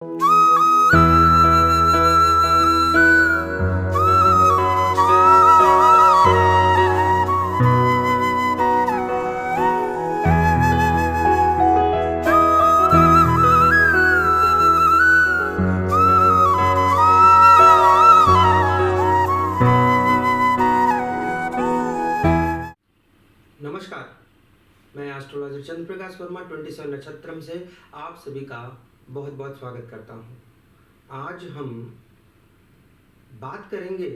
नमस्कार, मैं एस्ट्रोलॉजर चंद्र प्रकाश वर्मा 27 नक्षत्रम से आप सभी का बहुत बहुत स्वागत करता हूं। आज हम बात करेंगे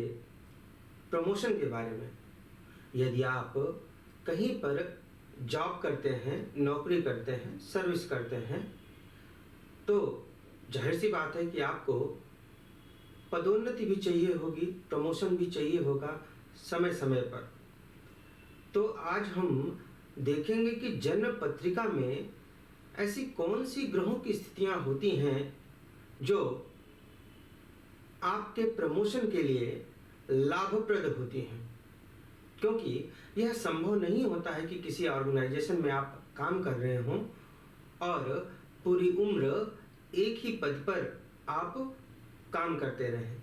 प्रमोशन के बारे में। यदि आप कहीं पर जॉब करते हैं, नौकरी करते हैं, सर्विस करते हैं, तो जाहिर सी बात है कि आपको पदोन्नति भी चाहिए होगी, प्रमोशन भी चाहिए होगा समय समय पर। तो आज हम देखेंगे कि जन्म पत्रिका में ऐसी कौन सी ग्रहों की स्थितियां होती हैं जो आपके प्रमोशन के लिए लाभप्रद होती हैं। क्योंकि यह संभव नहीं होता है कि किसी ऑर्गेनाइजेशन में आप काम कर रहे हों और पूरी उम्र एक ही पद पर आप काम करते रहें।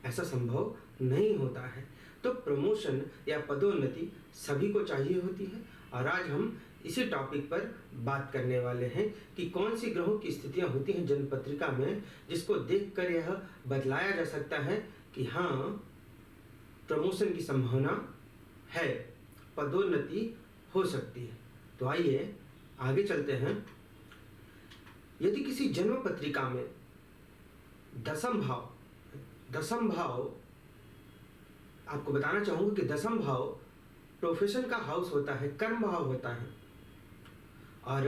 ऐसा संभव नहीं होता है। तो प्रमोशन या पदोन्नति सभी को चाहिए होती है और आज हम इसी टॉपिक पर बात करने वाले हैं कि कौन सी ग्रहों की स्थितियां होती हैं जन्म पत्रिका में जिसको देखकर यह बतलाया जा सकता है कि हाँ, प्रमोशन की संभावना है, पदोन्नति हो सकती है। तो आइए आगे चलते हैं। यदि किसी जन्म पत्रिका में दसम भाव आपको बताना चाहूंगा कि दसम भाव प्रोफेशन का हाउस होता है, कर्म भाव होता है और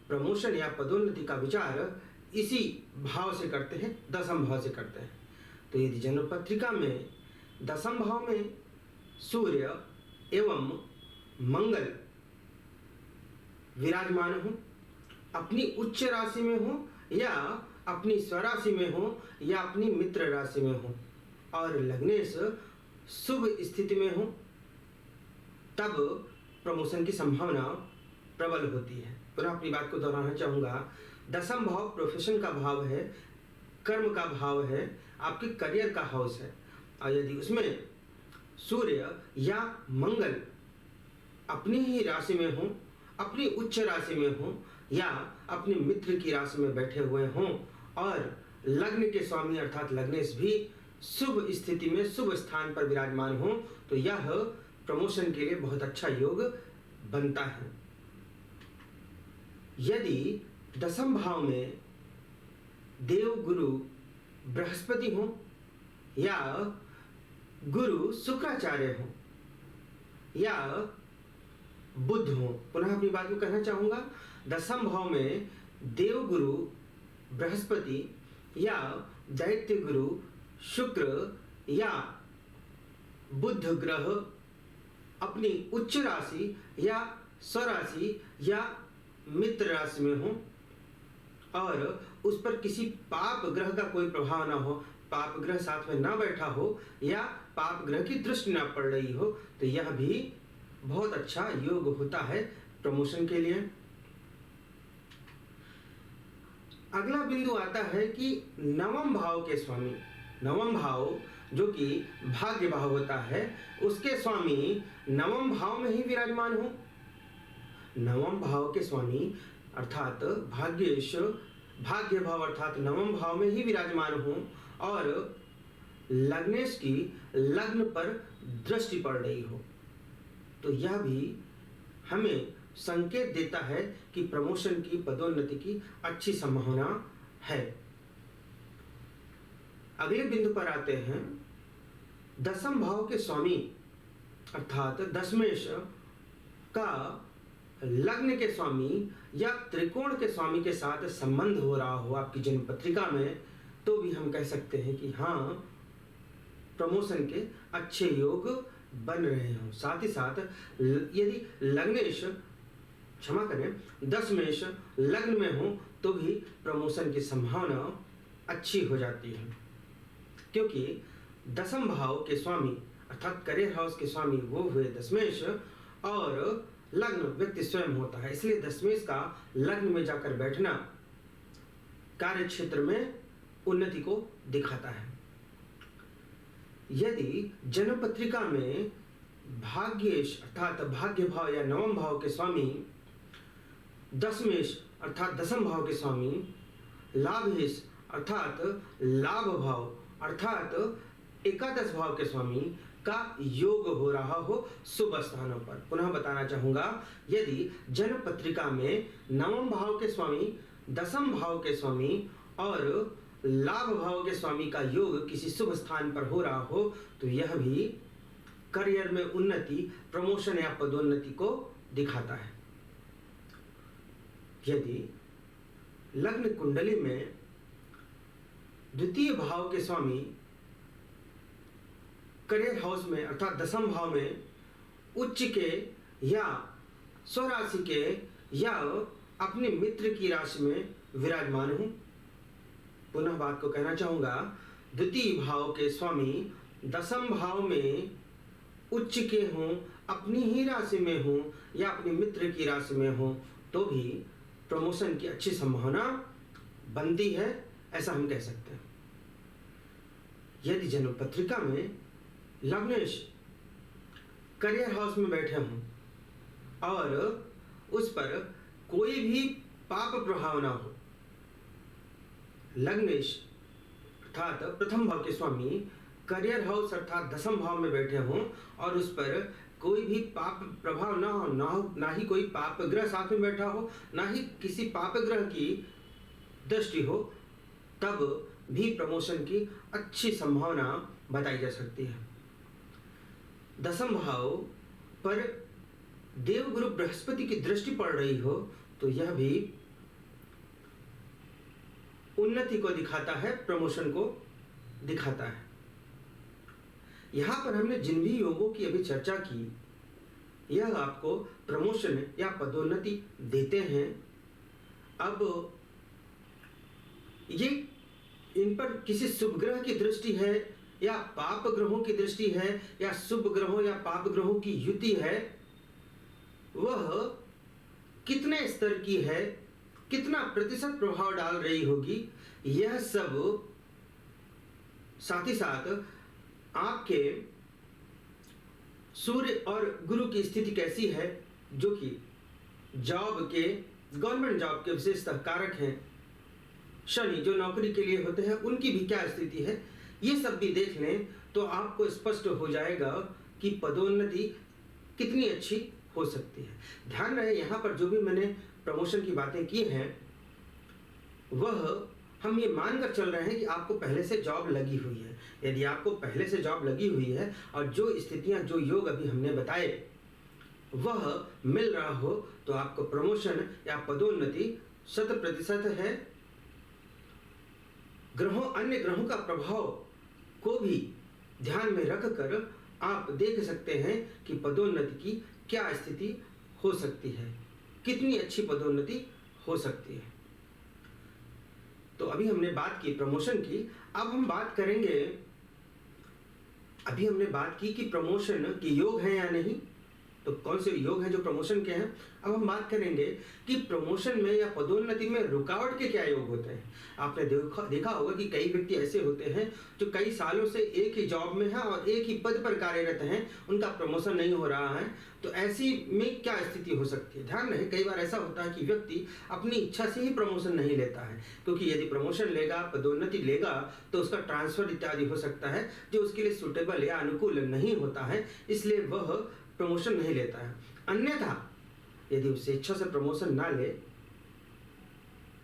प्रमोशन या पदोन्नति का विचार इसी भाव से करते हैं, दसम भाव से करते हैं। तो यदि जन्म पत्रिका में दसम भाव में सूर्य एवं मंगल विराजमान हो, अपनी उच्च राशि में हो या अपनी स्वराशि में हो या अपनी मित्र राशि में हो और लग्नेश शुभ स्थिति में हो, तब प्रमोशन की संभावना प्रबल होती है। पुनः अपनी बात को दोहराना चाहूँगा, दसम भाव प्रोफेशन का भाव है, कर्म का भाव है, आपके करियर का हाउस है और यदि उसमें सूर्य या मंगल अपनी ही राशि में हो, अपनी उच्च राशि में हो या अपने मित्र की राशि में बैठे हुए हों और लग्न के स्वामी अर्थात लग्नेश भी शुभ स्थिति में शुभ स्थान पर विराजमान हो, तो यह प्रमोशन के लिए बहुत अच्छा योग बनता है। यदि दसम भाव में देव गुरु बृहस्पति हो या गुरु शुक्राचार्य हो या बुध हो, पुनः अपनी बात को कहना चाहूंगा, दसम भाव में देव गुरु बृहस्पति या दैत्य गुरु शुक्र या बुध ग्रह अपनी उच्च राशि या स्वराशि या मित्र राशि में हो और उस पर किसी पाप ग्रह का कोई प्रभाव ना हो, पाप ग्रह साथ में ना बैठा हो या पाप ग्रह की दृष्टि ना पड़ रही हो, तो यह भी बहुत अच्छा योग होता है प्रमोशन के लिए। अगला बिंदु आता है कि नवम भाव के स्वामी, नवम भाव जो कि भाग्य भाव होता है, उसके स्वामी नवम भाव में ही विराजमान हो। नवम भाव के स्वामी अर्थात भाग्य भाव अर्थात नवम भाव में ही विराजमान हो और लग्नेश की लग्न पर दृष्टि पड़ रही हो, तो यह भी हमें संकेत देता है कि प्रमोशन की, पदोन्नति की अच्छी संभावना है। अगले बिंदु पर आते हैं, दसम भाव के स्वामी अर्थात दशमेश का लग्न के स्वामी या त्रिकोण के स्वामी के साथ संबंध हो रहा हो आपकी जन्म पत्रिका में, तो भी हम कह सकते हैं कि हाँ, प्रमोशन के अच्छे योग बन रहे हों। साथ ही साथ यदि लग्नेश, क्षमा करें, दशमेश लग्न में हो तो भी प्रमोशन की संभावना अच्छी हो जाती है, क्योंकि दसम भाव के स्वामी अर्थात करियर हाउस के स्वामी वो हुए दशमेश और लग्न व्यक्ति स्वयं होता है। इसलिए दशमेश का लग्न में जाकर बैठना कार्य क्षेत्र में उन्नति को दिखाता है। यदि जन्म पत्रिका में भाग्येश अर्थात भाग्य भाव या नवम भाव के स्वामी, दशमेश अर्थात दसम भाव के स्वामी, लाभेश अर्थात लाभ भाव अर्थात एकादश भाव के स्वामी का योग हो रहा हो शुभ स्थानों पर। पुनः बताना चाहूंगा, यदि जन्म पत्रिका में नवम भाव के स्वामी, दसम भाव के स्वामी और लाभ भाव के स्वामी का योग किसी शुभ स्थान पर हो रहा हो तो यह भी करियर में उन्नति, प्रमोशन या पदोन्नति को दिखाता है। यदि लग्न कुंडली में द्वितीय भाव के स्वामी करियर हाउस में अर्थात दसम भाव में उच्च के या स्वराशि के या अपने मित्र की राशि में विराजमान हूं। पुनः बात को कहना चाहूंगा, द्वितीय भाव के स्वामी दसम भाव में उच्च के हों, अपनी ही राशि में हों या अपने मित्र की राशि में हों तो भी प्रमोशन की अच्छी संभावना बनती है, ऐसा हम कह सकते हैं। यदि जन्म पत्रिका में लग्नेश करियर हाउस में बैठे हों और उस पर कोई भी पाप प्रभाव ना हो, लग्नेश अर्थात प्रथम भाव के स्वामी करियर हाउस अर्थात दसम भाव में बैठे हों और उस पर कोई भी पाप प्रभाव ना हो, ना ही कोई पाप ग्रह साथ में बैठा हो, ना ही किसी पाप ग्रह की दृष्टि हो, तब भी प्रमोशन की अच्छी संभावना बताई जा सकती है। दसम भाव पर देवगुरु बृहस्पति की दृष्टि पड़ रही हो तो यह भी उन्नति को दिखाता है, प्रमोशन को दिखाता है। यहां पर हमने जिन भी योगों की अभी चर्चा की, यह आपको प्रमोशन या पदोन्नति देते हैं। अब ये इन पर किसी शुभ ग्रह की दृष्टि है या पाप ग्रहों की दृष्टि है या शुभ ग्रहों या पाप ग्रहों की युति है, वह कितने स्तर की है, कितना प्रतिशत प्रभाव डाल रही होगी, यह सब साथ ही साथ आपके सूर्य और गुरु की स्थिति कैसी है, जो कि जॉब के, गवर्नमेंट जॉब के विशेषतः कारक हैं, शनि जो नौकरी के लिए होते हैं उनकी भी क्या स्थिति है, ये सब भी देख लें तो आपको स्पष्ट हो जाएगा कि पदोन्नति कितनी अच्छी हो सकती है। ध्यान रहे, यहाँ पर जो भी मैंने प्रमोशन की बातें की हैं वह हम ये मानकर चल रहे हैं कि आपको पहले से जॉब लगी हुई है। यदि आपको पहले से जॉब लगी हुई है और जो स्थितियां, जो योग अभी हमने बताए वह मिल रहा हो तो आपको प्रमोशन या पदोन्नति 100% है। अन्य ग्रहों का प्रभाव को भी ध्यान में रखकर आप देख सकते हैं कि पदोन्नति की क्या स्थिति हो सकती है, कितनी अच्छी पदोन्नति हो सकती है। तो अभी हमने बात की प्रमोशन की, अब हम बात करेंगे, अभी हमने बात की कि प्रमोशन के योग हैं या नहीं, तो कौन से योग हैं जो प्रमोशन के हैं। अब हम बात करेंगे कि प्रमोशन में या पदोन्नति में रुकावट के क्या योग होते हैं। आपने देखा होगा कि कई व्यक्ति ऐसे होते हैं जो कई सालों से एक ही जॉब में है और एक ही पद पर कार्यरत हैं, उनका प्रमोशन नहीं हो रहा है, तो ऐसी में क्या स्थिति हो सकती है। ध्यान रहे, कई बार ऐसा होता है कि व्यक्ति अपनी इच्छा से ही प्रमोशन नहीं लेता है, क्योंकि यदि प्रमोशन लेगा, पदोन्नति लेगा तो उसका ट्रांसफर इत्यादि हो सकता है जो उसके लिए सुटेबल या अनुकूल नहीं होता है, इसलिए वह प्रमोशन नहीं लेता है। अन्यथा यदि उसे इच्छा से प्रमोशन ना ले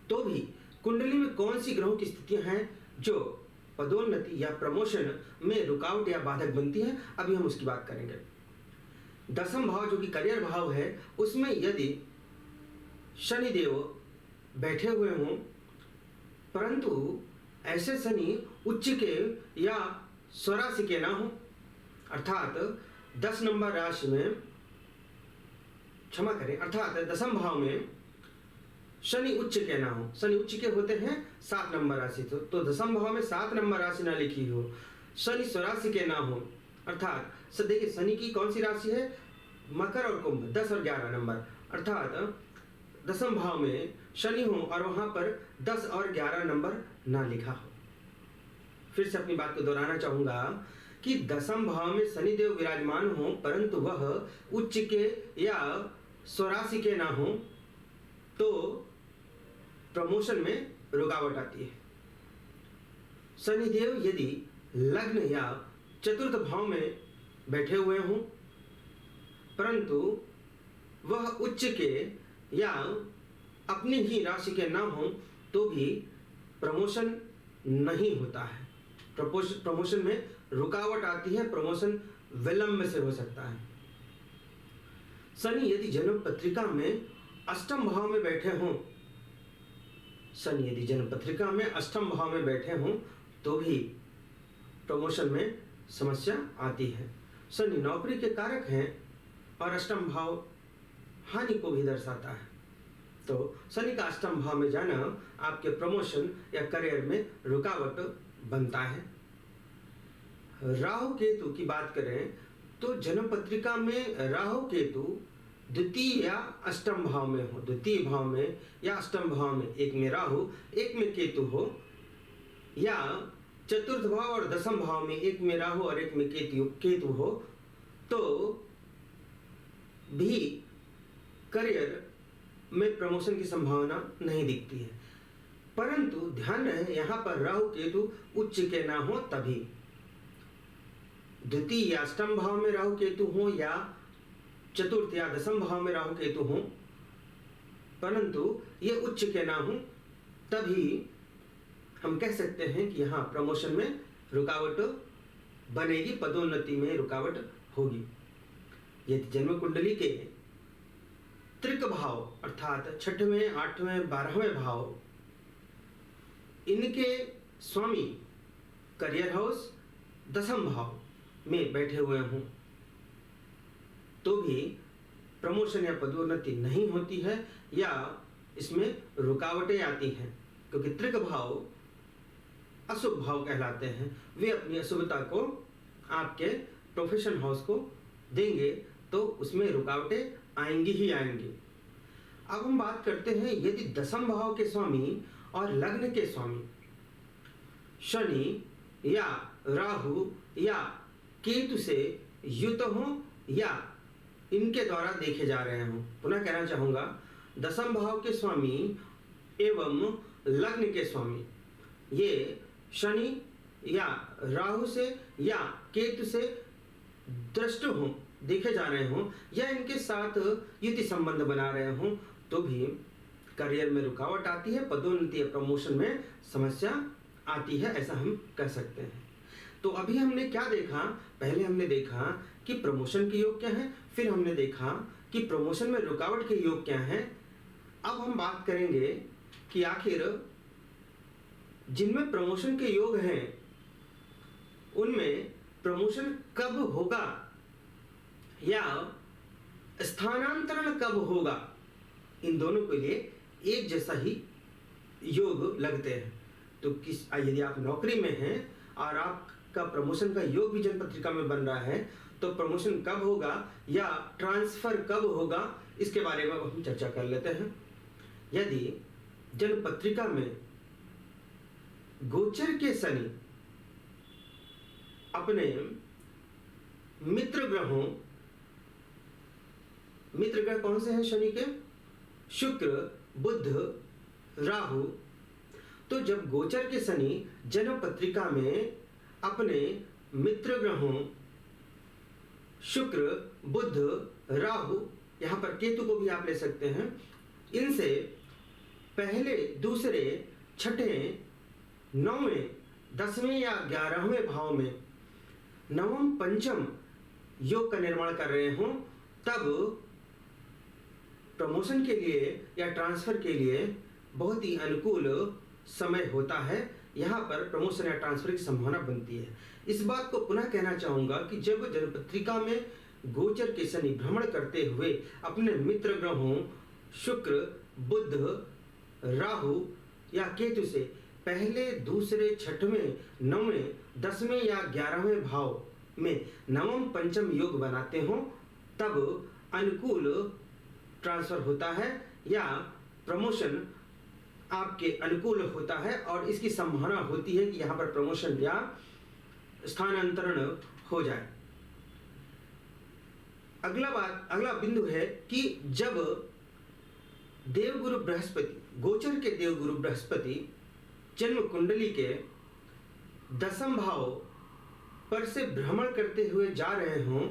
तो भी कुंडली में कौन सी ग्रहों की स्थितियां हैं जो पदोन्नति या प्रमोशन में रुकावट या बाधक बनती है, अभी हम उसकी बात करेंगे। दसम भाव जो कि करियर भाव है, उसमें यदि शनि देव बैठे हुए हों, परंतु ऐसे शनि उच्च के या स्वराशि के ना हो, अर्थात 10 नंबर राशि में, क्षमा करें, अर्थात दसम भाव में शनि उच्च के ना हो। शनि उच्च के होते हैं 7 नंबर राशि, तो दसम भाव में 7 नंबर राशि ना लिखी हो, शनि स्वराशि के ना हो, अर्थात देखिए शनि की कौन सी राशि है, मकर और कुंभ, 10 और 11 नंबर, अर्थात दसम भाव में शनि हो और वहां पर 10 और 11 नंबर ना लिखा हो, फिर से अपनी बात को दोहराना चाहूंगा कि दसम भाव में शनिदेव विराजमान हो परंतु वह उच्च के या स्वराशि के ना हो तो प्रमोशन में रुकावट आती है। शनिदेव यदि लग्न या चतुर्थ भाव में बैठे हुए हों परंतु वह उच्च के या अपनी ही राशि के ना हो तो भी प्रमोशन नहीं होता है, प्रमोशन में रुकावट आती है, प्रमोशन विलंब से हो सकता है। शनि यदि जन्म पत्रिका में अष्टम भाव में बैठे हों, शनि यदि जन्म पत्रिका में अष्टम भाव में बैठे हों तो भी प्रमोशन में समस्या आती है। शनि नौकरी के कारक हैं और अष्टम भाव हानि को भी दर्शाता है, तो शनि का अष्टम भाव में जाना आपके प्रमोशन या करियर में रुकावट बनता है। राहु केतु की बात करें तो जन्म पत्रिका में राहु केतु द्वितीय या अष्टम भाव में हो, द्वितीय भाव में या अष्टम भाव में, एक में राहु एक में केतु हो, या चतुर्थ भाव और दसम भाव में एक में राहु और एक में केतु हो तो भी करियर में प्रमोशन की संभावना नहीं दिखती है। परंतु ध्यान रहे यहाँ पर राहु केतु उच्च के ना हो तभी, द्वितीय या अष्टम भाव में राहु केतु हो या चतुर्थ या दसम भाव में राहु केतु हो परंतु ये उच्च के ना हो तभी हम कह सकते हैं कि यहाँ प्रमोशन में रुकावट बनेगी, पदोन्नति में रुकावट होगी। यदि जन्म कुंडली के त्रिक भाव अर्थात 6वें, 8वें, 12वें भाव इनके स्वामी करियर हाउस दसम भाव में बैठे हुए हों तो भी प्रमोशन या पदोन्नति नहीं होती है या इसमें रुकावटें आती हैं, क्योंकि त्रिक भाव अशुभ भाव कहलाते हैं। वे अपनी अशुभता को आपके प्रोफेशन हाउस को देंगे तो उसमें रुकावटें आएंगी ही आएंगी। अब हम बात करते हैं यदि दसम भाव के स्वामी और लग्न के स्वामी शनि या राहु या केतु से युत हो या इनके द्वारा देखे जा रहे हों। पुनः कहना चाहूंगा, दसम भाव के स्वामी एवं लग्न के स्वामी ये शनि या राहु से या केतु से दृष्ट हों, देखे जा रहे हों या इनके साथ युति संबंध बना रहे हों तो भी करियर में रुकावट आती है, पदोन्नति या प्रमोशन में समस्या आती है, ऐसा हम कह सकते हैं। तो अभी हमने क्या देखा, पहले हमने देखा कि प्रमोशन के योग क्या है, फिर हमने देखा कि प्रमोशन में रुकावट के योग क्या है। अब हम बात करेंगे कि आखिर जिनमें प्रमोशन के योग हैं उनमें प्रमोशन कब होगा या स्थानांतरण कब होगा। इन दोनों के लिए एक जैसा ही योग लगते हैं। तो यदि आप नौकरी में हैं और आपका प्रमोशन का योग भी जन्म पत्रिका में बन रहा है तो प्रमोशन कब होगा या ट्रांसफर कब होगा, इसके बारे में हम चर्चा कर लेते हैं। यदि जन्म पत्रिका में गोचर के शनि अपने मित्र ग्रह कौन से हैं शनि के? शुक्र, बुध, राहु। तो जब गोचर के शनि जन्म पत्रिका में अपने मित्र ग्रहों शुक्र, बुध, राहु, यहां पर केतु को भी आप ले सकते हैं, इनसे पहले, दूसरे, छठे, 9वें, 10वें या 11वें भाव में नवम पंचम योग का निर्माण कर रहे हों तब प्रमोशन के लिए या ट्रांसफर के लिए बहुत ही अनुकूल समय होता है। यहाँ पर प्रमोशन या ट्रांसफर की संभावना बनती है। इस बात को पुनः कहना चाहूंगा कि जब जन्म पत्रिका में गोचर के शनि भ्रमण करते हुए अपने मित्र ग्रहों शुक्र, बुध, राहु या केतु से पहले, दूसरे, छठवें, 9वें, 10वें या 11वें भाव में नवम पंचम योग बनाते हों तब अनुकूल ट्रांसफर होता है या प्रमोशन आपके अनुकूल होता है और इसकी संभावना होती है कि यहाँ पर प्रमोशन या स्थानांतरण हो जाए। अगला बिंदु है कि जब देवगुरु बृहस्पति, गोचर के देवगुरु बृहस्पति जन्म कुंडली के 10वें भाव पर से भ्रमण करते हुए जा रहे हों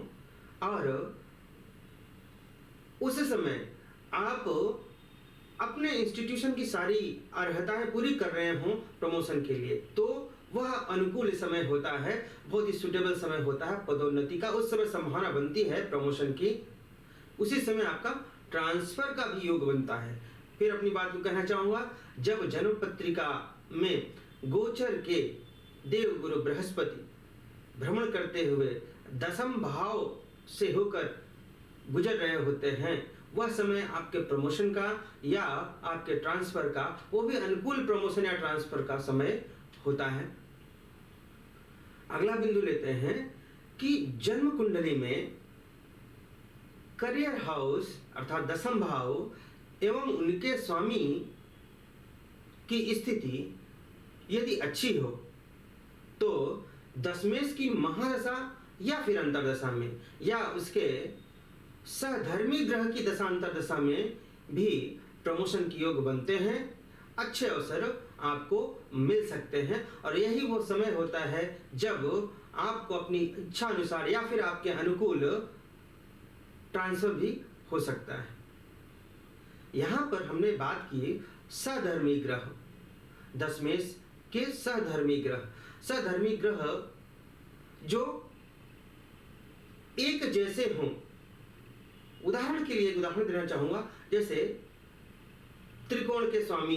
और उस समय आप अपने इंस्टीट्यूशन की सारी अर्हताएं पूरी कर रहे हों प्रमोशन के लिए, तो वह अनुकूल समय होता है, बहुत ही सुटेबल समय होता है पदोन्नति का। उस समय संभावना बनती है प्रमोशन की। उसी समय आपका ट्रांसफर का भी योग बनता है। फिर अपनी बात को कहना चाहूंगा, जब जन्म पत्रिका में गोचर के देवगुरु बृहस्पति भ्रमण करते हुए 10वें भाव से होकर गुजर रहे होते हैं, वह समय आपके प्रमोशन का या आपके ट्रांसफर का, वो भी अनुकूल प्रमोशन या ट्रांसफर का समय होता है। अगला बिंदु लेते हैं कि जन्म कुंडली में करियर हाउस अर्थात 10वें भाव एवं उनके स्वामी की स्थिति यदि अच्छी हो तो दशमेश की महादशा या फिर अंतरदशा में या उसके सहधर्मी ग्रह की दशा अंतरदशा में भी प्रमोशन की योग बनते हैं। अच्छे अवसर आपको मिल सकते हैं और यही वो समय होता है जब आपको अपनी इच्छा अनुसार या फिर आपके अनुकूल ट्रांसफर भी हो सकता है। यहाँ पर हमने बात की सहधर्मी ग्रह, दशमेश के सहधर्मी ग्रह जो एक जैसे हों। उदाहरण के लिए एक उदाहरण देना चाहूंगा, जैसे त्रिकोण के स्वामी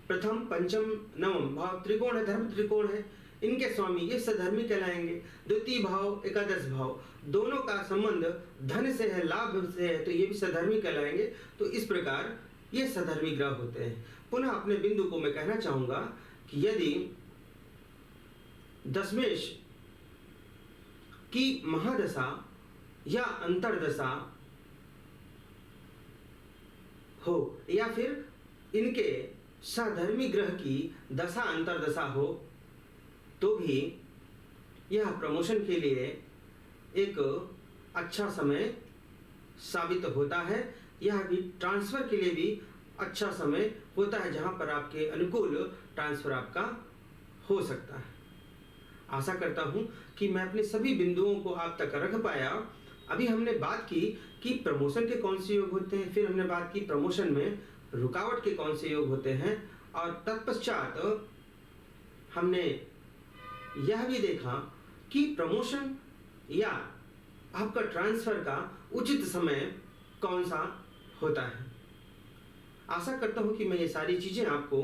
प्रथम पंचम नवम भाव त्रिकोण है, धर्म त्रिकोण है, इनके स्वामी ये सधर्मी कहलाएंगे। द्वितीय भाव एकादश भाव दोनों का संबंध धन से है, लाभ से है, तो ये भी सधर्मी कहलाएंगे। तो इस प्रकार ये सधर्मी ग्रह होते हैं। पुनः अपने बिंदु को मैं कहना चाहूंगा कि यदि दशमेश की महादशा या अंतरदशा हो या फिर इनके सहधर्मी ग्रह की दशा अंतरदशा हो तो भी यह प्रमोशन के लिए एक अच्छा समय साबित होता है। यह भी ट्रांसफर के लिए भी अच्छा समय होता है, जहां पर आपके अनुकूल ट्रांसफर आपका हो सकता है। आशा करता हूं कि मैं अपने सभी बिंदुओं को आप तक रख पाया। अभी हमने बात की कि प्रमोशन के कौन से योग होते हैं, फिर हमने बात की प्रमोशन में रुकावट के कौन से योग होते हैं, और तत्पश्चात हमने यह भी देखा कि प्रमोशन या आपका ट्रांसफर का उचित समय कौन सा होता है। आशा करता हूं कि मैं ये सारी चीजें आपको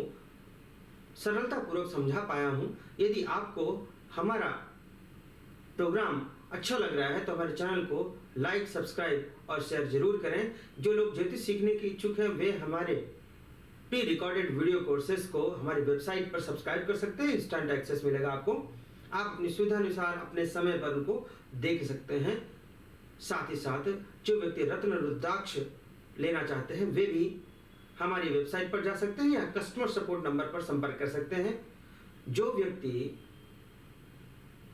सरलतापूर्वक समझा पाया हूं। यदि आपको हमारा प्रोग्राम अच्छा लग रहा है तो हमारे चैनल को लाइक, सब्सक्राइब और शेयर जरूर करें। जो लोग ज्योतिष सीखने के इच्छुक हैं वे हमारे प्री रिकॉर्डेड वीडियो कोर्सेज को हमारी वेबसाइट पर सब्सक्राइब कर सकते हैं। इंस्टेंट एक्सेस मिलेगा आपको। आप अपनी सुविधा अनुसार अपने समय पर उनको देख सकते हैं। साथ ही साथ जो व्यक्ति रत्न रुद्राक्ष लेना चाहते हैं वे भी हमारी वेबसाइट पर जा सकते हैं या कस्टमर सपोर्ट नंबर पर संपर्क कर सकते हैं।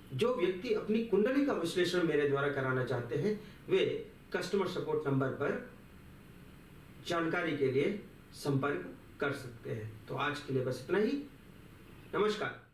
जो व्यक्ति अपनी कुंडली का विश्लेषण मेरे द्वारा कराना चाहते हैं वे कस्टमर सपोर्ट नंबर पर जानकारी के लिए संपर्क कर सकते हैं। तो आज के लिए बस इतना ही। नमस्कार।